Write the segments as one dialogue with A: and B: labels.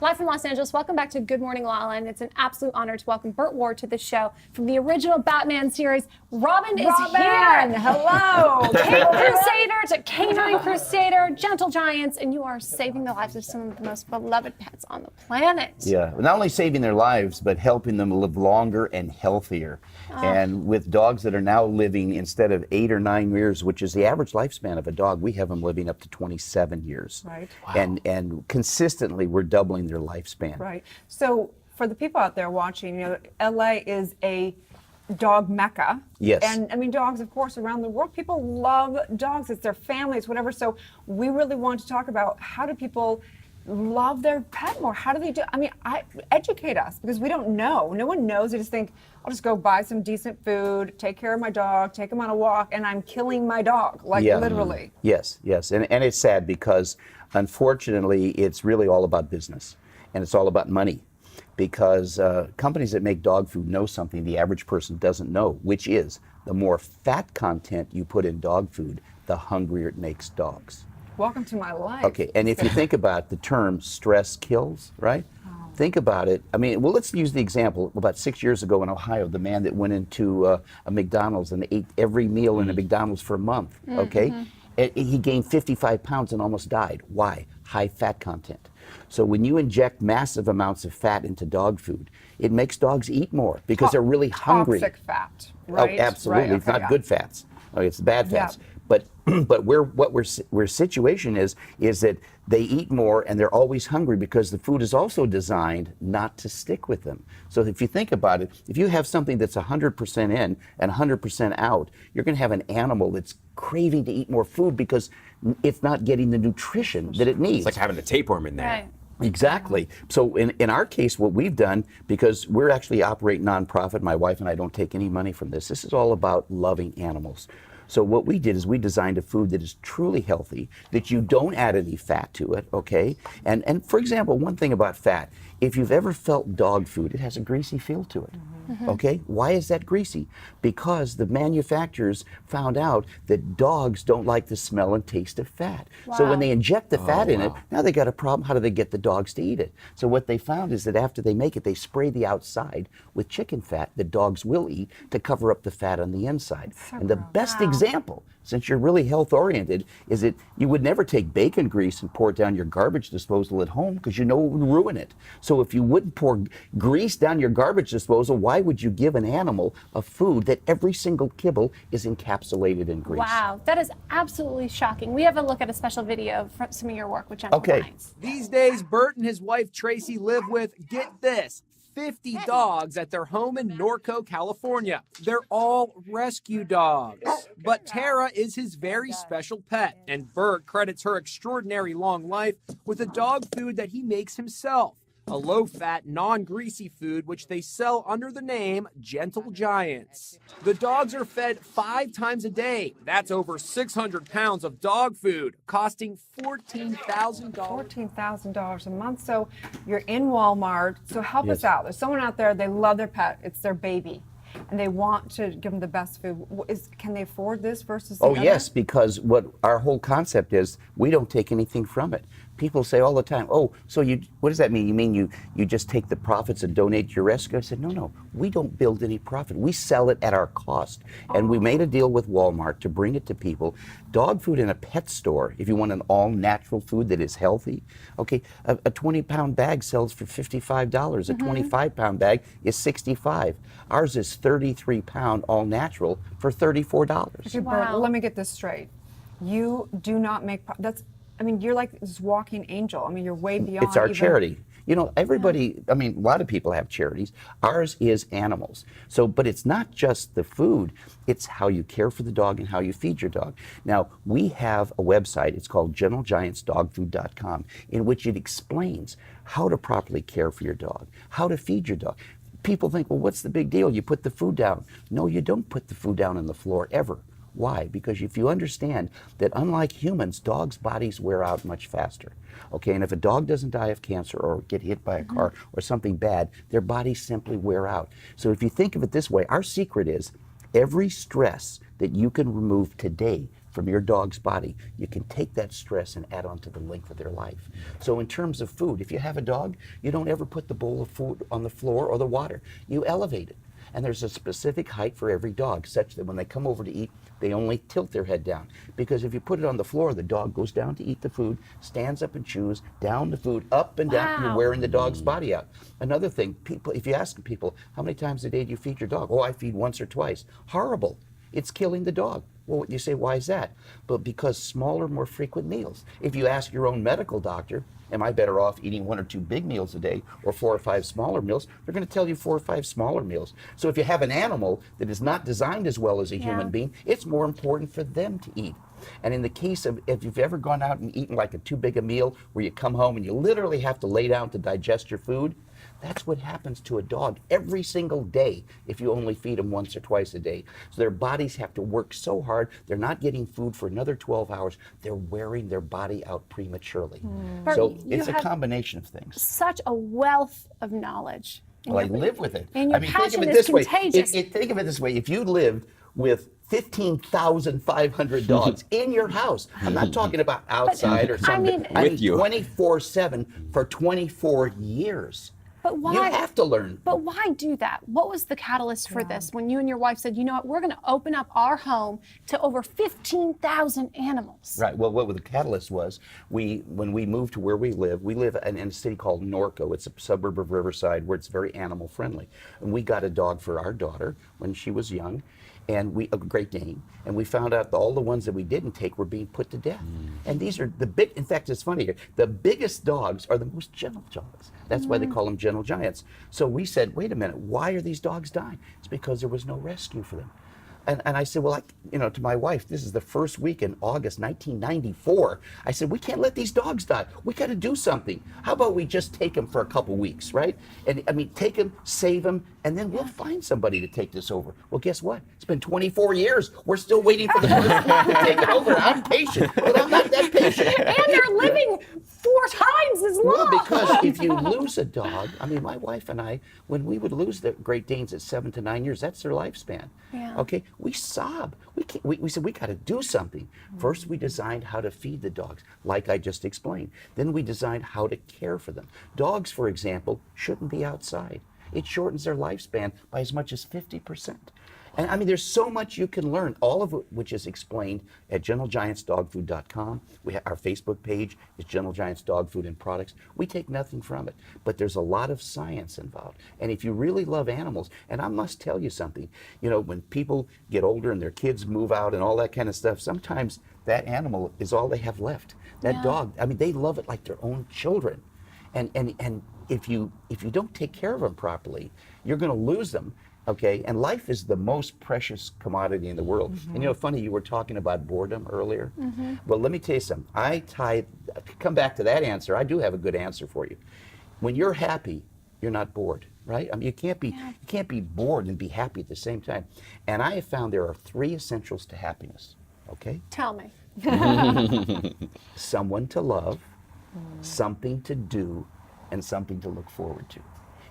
A: Live from Los Angeles, welcome back to Good Morning LaLa, and it's an absolute honor to welcome Burt Ward to the show from the original Batman series. Robin is here.
B: Hello.
A: King Crusader to Canine Crusader, Gentle Giants, and you are saving the lives of some of the most beloved pets on the planet.
C: Yeah, not only saving their lives, but helping them live longer and healthier. And with dogs that are now living, instead of 8 or 9 years, which is the average lifespan of a dog, we have them living up to 27 years.
B: Right.
C: Wow. And consistently, we're doubling their lifespan.
B: Right. So for the people out there watching, LA is a dog mecca.
C: Yes.
B: And I mean, dogs, of course, around the world, people love dogs. It's their families, whatever. So we really want to talk about how do people love their pet more? How do they do? I mean, educate us, because we don't know. No one knows. They just think, I'll just go buy some decent food, take care of my dog, take him on a walk, and I'm killing my dog, like literally.
C: Yes, yes. And it's sad because, unfortunately, it's really all about business. And it's all about money, because companies that make dog food know something the average person doesn't know, which is the more fat content you put in dog food, the hungrier it makes dogs.
B: Welcome to my life.
C: Okay, and if you think about the term stress kills, right? Think about it. I mean, well, let's use the example. About 6 years ago in Ohio, the man that went into a McDonald's and ate every meal in a McDonald's for a month, okay? He gained 55 pounds and almost died. Why? High fat content. So when you inject massive amounts of fat into dog food, it makes dogs eat more because they're really hungry.
B: Toxic fat, right?
C: Oh, absolutely.
B: Right,
C: it's not good fats. Okay, it's the bad fats. But where situation is that they eat more and they're always hungry because the food is also designed not to stick with them. So if you think about it, if you have something that's 100% in and 100% out, you're going to have an animal that's craving to eat more food because it's not getting the nutrition that it needs.
D: It's like having a tapeworm in there.
A: Right.
C: Exactly. So in our case, what we've done, because we're actually operate nonprofit, my wife and I don't take any money from this. This is all about loving animals. So what we did is we designed a food that is truly healthy, that you don't add any fat to it, okay? And for example, one thing about fat, if you've ever felt dog food, it has a greasy feel to it, okay? Why is that greasy? Because the manufacturers found out that dogs don't like the smell and taste of fat. So when they inject the fat in it, now they got a problem. How do they get the dogs to eat it? So what they found is that after they make it, they spray the outside with chicken fat that dogs will eat to cover up the fat on the inside. And the best example, since you're really health oriented, is that you would never take bacon grease and pour it down your garbage disposal at home because you know it would ruin it. So if you wouldn't pour grease down your garbage disposal, why would you give an animal a food that every single kibble is encapsulated in grease?
A: Wow, that is absolutely shocking. We have a look at a special video from some of your work with Gentle Giants.
E: These days, Burt and his wife Tracy live with, get this, 50 dogs at their home in Norco, California. They're all rescue dogs. But Tara is his very special pet, and Burt credits her extraordinary long life with a dog food that he makes himself. A low-fat, non-greasy food which they sell under the name Gentle Giants. The dogs are fed 5 times a day. That's over 600 pounds of dog food, costing $14,000.
B: $14,000 a month. So you're in Walmart. So help us out. There's someone out there, they love their pet. It's their baby. And they want to give them the best food. Can they afford this versus the other?
C: Yes, because what our whole concept is, we don't take anything from it. People say all the time, oh, so what does that mean? You mean you just take the profits and donate to your rescue? I said, no, we don't build any profit. We sell it at our cost. And we made a deal with Walmart to bring it to people. Dog food in a pet store, if you want an all-natural food that is healthy, okay, a 20-pound bag sells for $55. A 25-pound bag is $65. Ours is 33-pound all-natural for $34.
B: Okay, Burt, let me get this straight. You do not make, you're like this walking angel. I mean, you're way beyond.
C: It's our charity. You know, everybody, a lot of people have charities. Ours is animals. So, but it's not just the food, it's how you care for the dog and how you feed your dog. Now, we have a website, it's called GentleGiantsDogFood.com, in which it explains how to properly care for your dog, how to feed your dog. People think, well, what's the big deal? You put the food down. No, you don't put the food down on the floor ever. Why? Because if you understand that unlike humans, dogs' bodies wear out much faster. Okay, and if a dog doesn't die of cancer or get hit by a car or something bad, their bodies simply wear out. So if you think of it this way, our secret is every stress that you can remove today from your dog's body, you can take that stress and add on to the length of their life. So in terms of food, if you have a dog, you don't ever put the bowl of food on the floor or the water. You elevate it. And there's a specific height for every dog, such that when they come over to eat, they only tilt their head down. Because if you put it on the floor, the dog goes down to eat the food, stands up and chews, down the food, up and down. You're wearing the dog's body out. Another thing, people, if you ask people, how many times a day do you feed your dog? Oh, I feed once or twice. Horrible. It's killing the dog. Well, you say, why is that? But because smaller, more frequent meals. If you ask your own medical doctor, am I better off eating 1 or 2 big meals a day or 4 or 5 smaller meals? They're going to tell you 4 or 5 smaller meals. So if you have an animal that is not designed as well as a human being, it's more important for them to eat. And in the case of, if you've ever gone out and eaten like a too big a meal where you come home and you literally have to lay down to digest your food, that's what happens to a dog every single day if you only feed them once or twice a day. So their bodies have to work so hard, they're not getting food for another 12 hours, they're wearing their body out prematurely. So it's a combination of things.
A: Such a wealth of knowledge.
C: Well, I live with it.
A: And your
C: think
A: passion
C: of it
A: is
C: this way.
A: contagious.
C: Think of it this way. If you lived with 15,500 dogs in your house, I'm not talking about outside or something. I mean 24/7 for 24 years.
A: But why?
C: You have to learn.
A: But why do that? What was the catalyst for this when you and your wife said, you know what, we're going to open up our home to over 15,000 animals?
C: Right. Well, what the catalyst was, when we moved to where we live in a city called Norco. It's a suburb of Riverside where it's very animal friendly. And we got a dog for our daughter when she was young, and a Great Dane. And we found out that all the ones that we didn't take were being put to death. And these are in fact, it's funny here, the biggest dogs are the most gentle dogs. That's why they call them gentle giants. So we said, wait a minute, why are these dogs dying? It's because there was no rescue for them. And I said, well, to my wife, this is the first week in August 1994. I said, we can't let these dogs die. We got to do something. How about we just take them for a couple weeks, right? And I mean, take them, save them, and then we'll find somebody to take this over. Well, guess what? It's been 24 years. We're still waiting for the person to take it over. I'm patient, but I'm not that patient.
A: And they're living 4 times as long.
C: Well, because if you lose a dog, I mean, my wife and I, when we would lose the Great Danes at 7 to 9 years, that's their lifespan.
A: Yeah.
C: Okay, we sob. We said we got to do something. First, we designed how to feed the dogs, like I just explained. Then we designed how to care for them. Dogs, for example, shouldn't be outside. It shortens their lifespan by as much as 50%. And I mean, there's so much you can learn, all of which is explained at gentlegiantsdogfood.com. We have our Facebook page is Gentle Giants Dog Food and Products. We take nothing from it, but there's a lot of science involved. And if you really love animals, and I must tell you something, when people get older and their kids move out and all that kind of stuff, sometimes that animal is all they have left. That dog, I mean, they love it like their own children. And if you don't take care of them properly, you're going to lose them. Okay, and life is the most precious commodity in the world. And funny, you were talking about boredom earlier. Well, let me tell you something. Come back to that answer. I do have a good answer for you. When you're happy, you're not bored, right? I mean, you can't be bored and be happy at the same time. And I have found there are 3 essentials to happiness. Okay?
A: Tell me.
C: Someone to love, something to do, and something to look forward to.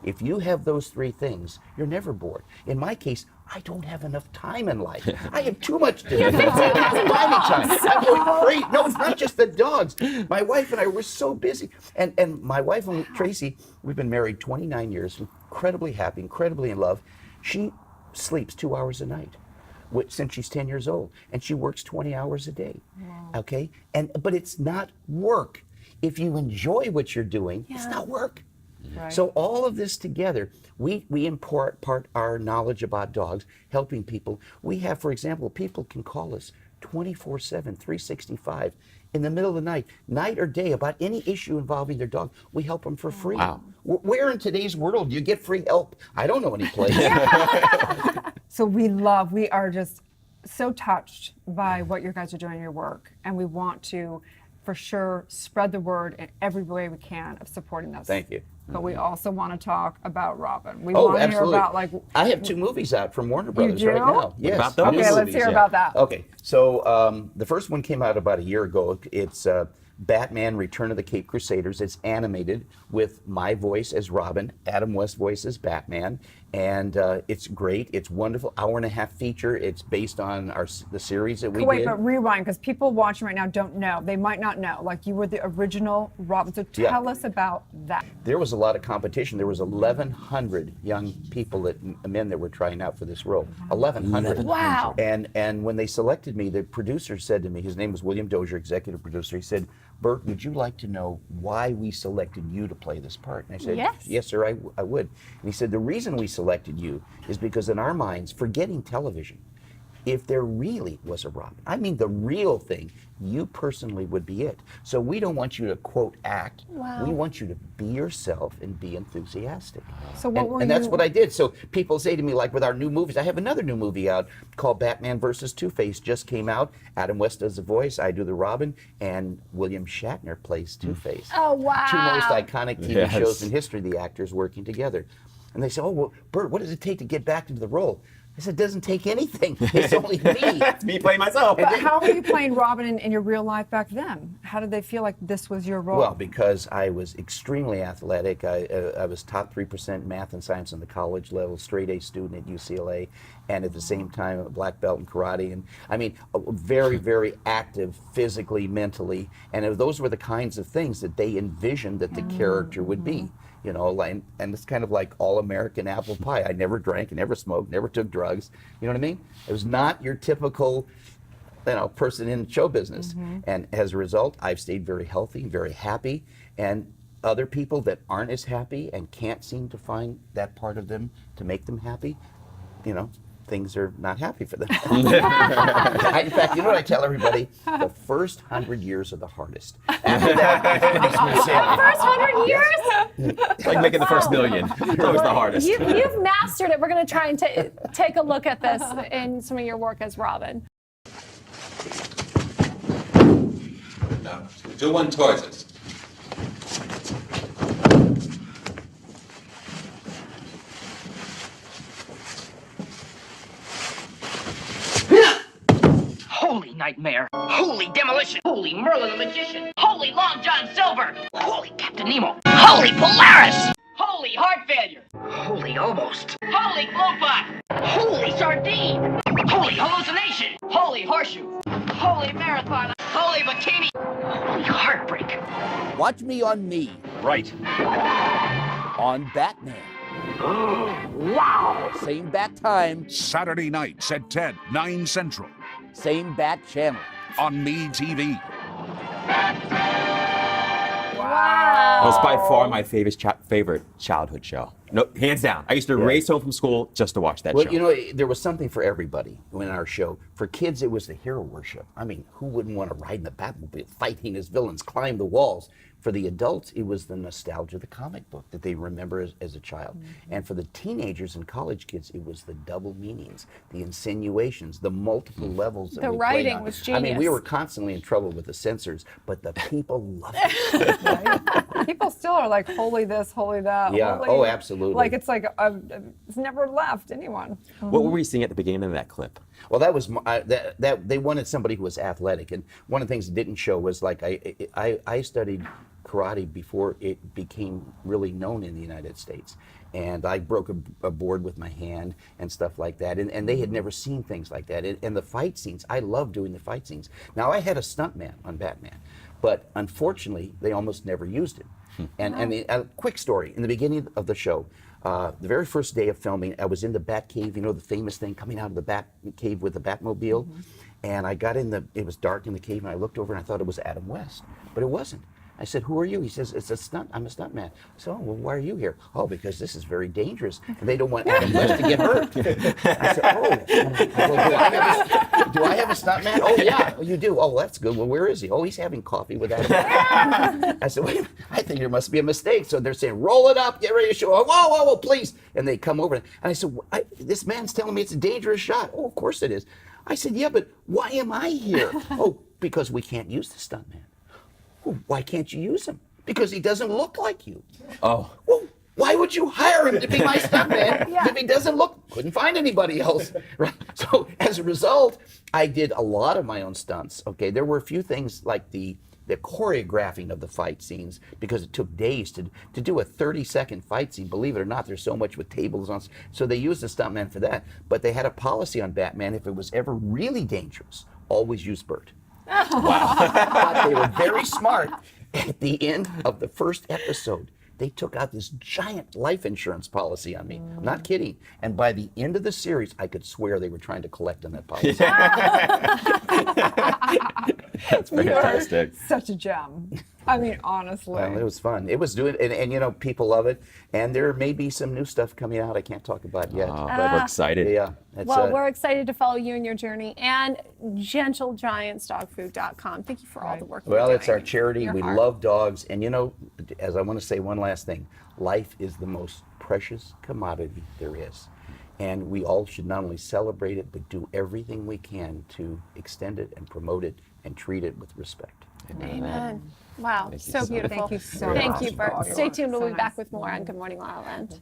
C: If you have those 3 things, you're never bored. In my case, I don't have enough time in life. I have too much to do.
A: You have 15,000 dogs.
C: I'm going crazy. No, it's not just the dogs. My wife and I were so busy. And my wife and Tracy, we've been married 29 years, incredibly happy, incredibly in love. She sleeps 2 hours a night since she's 10 years old. And she works 20 hours a day. Wow. Okay? But it's not work. If you enjoy what you're doing, it's not work. Right. So all of this together, we impart our knowledge about dogs, helping people. We have, for example, people can call us 24/7, 365, in the middle of the night or day, about any issue involving their dog. We help them for free.
E: Wow.
C: Where in today's world do you get free help? I don't know any place.
B: So we are just so touched by what you guys are doing in your work, and we want to, for sure, spread the word in every way we can of supporting this.
C: Thank you.
B: But we also want to talk about Robin. We want to hear
C: absolutely.
B: about
C: I have 2 movies out from Warner Brothers
B: do?
C: right now. Yes.
E: about those?
C: New
B: Okay, let's
C: movies,
B: hear about that.
C: Okay, so the first one came out about a year ago. It's Batman: Return of the Caped Crusaders. It's animated with my voice as Robin, Adam West's voice as Batman, And it's great. It's wonderful. Hour-and-a-half feature. It's based on the series that we
B: Wait,
C: did.
B: but rewind, because people watching right now don't know. They might not know. Like, you were the original Robin. So tell us about that.
C: There was a lot of competition. There was 1,100 young people, men that were trying out for this role. 1,100.
A: Wow.
C: And when they selected me, the producer said to me, his name was William Dozier, executive producer. He said, "Burt, would you like to know why we selected you to play this part?" And I said, "Yes, sir, I would." And he said, "The reason we selected you is because in our minds, forgetting television, if there really was a Robin, I mean the real thing, you personally would be it. So we don't want you to, quote, act.
A: Wow.
C: We want you to be yourself and be enthusiastic."
B: So what were
C: and that's
B: you-
C: what I did. So people say to me, like with our new movies, I have another new movie out called Batman versus Two-Face, just came out. Adam West does the voice, I do the Robin, and William Shatner plays Two-Face.
A: Oh, wow.
C: Two most iconic TV
D: Yes.
C: shows in history, the actors working together. And they say, "Oh, well, Burt, what does it take to get back into the role?" I said, "It doesn't take anything. It's only me."
D: It's me playing myself.
B: But how were you playing Robin in your real life back then? How did they feel like this was your role?
C: Well, because I was extremely athletic. I was top 3% math and science on the college level, straight A student at UCLA, and at the same time a black belt in karate. And I mean, very, very active physically, mentally. And those were the kinds of things that they envisioned that the character would be. You know, and it's kind of like all American apple pie. I never drank, never smoked, never took drugs. You know what I mean? It was not your typical, person in show business. And as a result, I've stayed very healthy, very happy. And other people that aren't as happy and can't seem to find that part of them to make them happy, things are not happy for them. In fact, you know what I tell everybody? The first 100 years are the hardest. After that, it's smooth sailing.
A: First 100 years?
D: It's like making the first million. That was the hardest.
A: You've mastered it. We're going to try and take a look at this in some of your work as Robin.
F: Now, do one towards us.
G: Holy nightmare! Holy demolition! Holy Merlin the magician! Holy Long John Silver! Holy Captain Nemo! Holy Polaris! Holy heart failure! Holy almost! Holy Glowpot! Holy sardine! Holy hallucination! Holy horseshoe! Holy marathon! Holy bikini! Holy heartbreak!
C: Watch me on me,
D: Right.
C: on Batman.
G: Wow!
C: Same bat time,
H: Saturday nights at 10, 9 Central
C: same bat channel.
H: on Me TV.
A: Wow.
D: That was by far my favorite childhood show. No, hands down. I used to race home from school just to watch that
C: Well,
D: show.
C: there was something for everybody in our show. For kids, it was the hero worship. I mean, who wouldn't want to ride in the Batmobile, fighting his villains, climb the walls? For the adults, it was the nostalgia of the comic book that they remember as a child. And for the teenagers and college kids, it was the double meanings, the insinuations, the multiple levels that
A: The
C: we played
A: writing
C: on.
A: was
C: I mean, we
A: genius.
C: were constantly in trouble with the censors, but the people loved it.
B: People still are like, holy this, holy that.
C: Yeah,
B: holy.
C: oh, absolutely.
B: Like, it's like, it's never left anyone.
D: What were we seeing at the beginning of that clip?
C: Well, that was that they wanted somebody who was athletic, and one of the things that didn't show was like I studied karate before it became really known in the United States, and I broke a board with my hand and stuff like that, and they had never seen things like that. And the fight scenes, I love doing the fight scenes. Now I had a stuntman on Batman, but unfortunately they almost never used it. And a quick story: in the beginning of the show. The very first day of filming, I was in the Batcave, the famous thing, coming out of the Batcave with the Batmobile. And I got it was dark in the cave, and I looked over and I thought it was Adam West, but it wasn't. I said, "Who are you?" He says, I'm a stuntman. So, well, why are you here? "Oh, because this is very dangerous. And they don't want Adam West to get hurt." I said, "Oh, well, do I have a stuntman?" "Oh, yeah, you do." "Oh, well, that's good. Well, where is he?" "Oh, he's having coffee with Adam." I said, "Wait a minute, I think there must be a mistake." So they're saying, "Roll it up, get ready to show." "Whoa, whoa, whoa, please." And they come over, and I said, "This man's telling me it's a dangerous shot." "Oh, of course it is." I said, "Yeah, but why am I here?" "Oh, because we can't use the stuntman." "Well, why can't you use him?" "Because he doesn't look like you."
D: Oh.
C: "Well, why would you hire him to be my stuntman if he doesn't look?" Couldn't find anybody else. Right? So as a result, I did a lot of my own stunts. Okay, there were a few things like the the choreographing of the fight scenes, because it took days to do a 30-second fight scene. Believe it or not, there's so much with tables on. So they used the stuntman for that. But they had a policy on Batman, if it was ever really dangerous, always use Burt. But they were very smart. At the end of the first episode, they took out this giant life insurance policy on me. I'm not kidding. And by the end of the series, I could swear they were trying to collect on that policy.
D: That's fantastic.
B: Such a gem. I mean, honestly.
C: Well, it was fun. It was doing, and you know, people love it. And there may be some new stuff coming out I can't talk about yet.
D: But we're excited.
C: Yeah. It's,
A: Well, we're excited to follow you in your journey, and gentlegiantsdogfood.com. Thank you for all the work you're
C: well,
A: doing.
C: it's our charity.
A: Your
C: We
A: heart.
C: love dogs. And you know, as I want to say one last thing, life is the most precious commodity there is. And we all should not only celebrate it, but do everything we can to extend it and promote it and treat it with respect.
A: Amen. Wow,
D: Thank you
A: so
D: so much.
A: beautiful.
B: Thank you so
A: Thank
B: much
A: you,
B: for
A: Burt.
B: all your
A: Stay
B: work.
A: tuned. We'll
B: So
A: be back
B: nice.
A: with more on Good Morning La La Land.